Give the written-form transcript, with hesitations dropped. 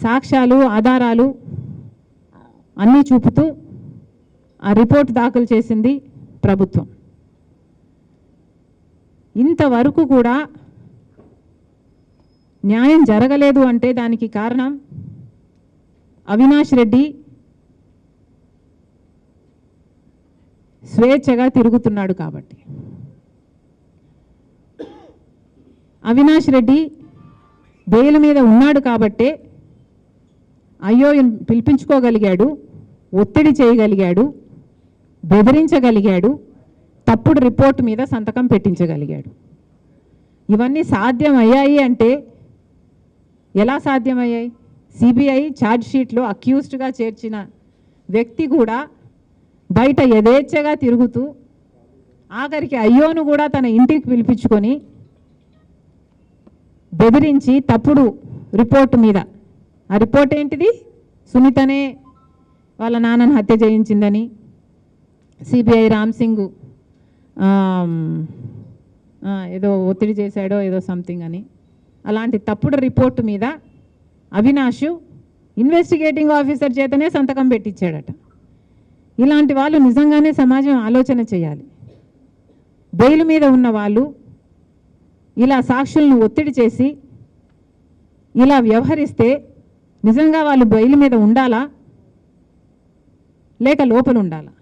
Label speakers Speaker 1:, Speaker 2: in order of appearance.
Speaker 1: సాక్ష్యాలు ఆధారాలు అన్నీ చూపుతూ ఆ రిపోర్ట్ దాఖలు చేసింది ప్రభుత్వం. ఇంతవరకు కూడా న్యాయం జరగలేదు అంటే దానికి కారణం అవినాష్ రెడ్డి స్వేచ్ఛగా తిరుగుతున్నాడు కాబట్టి. అవినాష్ రెడ్డి బెయిల్ మీద ఉన్నాడు కాబట్టే అయ్యో పిలిపించుకోగలిగాడు, ఒత్తిడి చేయగలిగాడు, బెదిరించగలిగాడు, తప్పుడు రిపోర్ట్ మీద సంతకం పెట్టించగలిగాడు. ఇవన్నీ సాధ్యమయ్యాయి అంటే ఎలా సాధ్యమయ్యాయి? సిబిఐ ఛార్జ్ షీట్లో అక్యూజ్డ్గా చేర్చిన వ్యక్తి కూడా బయట యథేచ్ఛగా తిరుగుతూ ఆఖరికి అయ్యోను కూడా తన ఇంటికి పిలిపించుకొని బెదిరించి తప్పుడు రిపోర్టు మీద, ఆ రిపోర్ట్ ఏంటిది? సునీతనే వాళ్ళ నాన్నని హత్య చేయించిందని, సిబిఐ రామ్ సింగ్ ఏదో ఒత్తిడి చేశాడో ఏదో సంథింగ్ అని, అలాంటి తప్పుడు రిపోర్టు మీద అవినాష్ ఇన్వెస్టిగేటింగ్ ఆఫీసర్ చేతనే సంతకం పెట్టించాడట. ఇలాంటి వాళ్ళు నిజంగానే సమాజం ఆలోచన చేయాలి. బెయిల్ మీద ఉన్న వాళ్ళు ఇలా సాక్షులను ఒత్తిడి చేసి ఇలా వ్యవహరిస్తే నిజంగా వాళ్ళు బెయిల్ మీద ఉండాలా లేక లోపల ఉండాలా?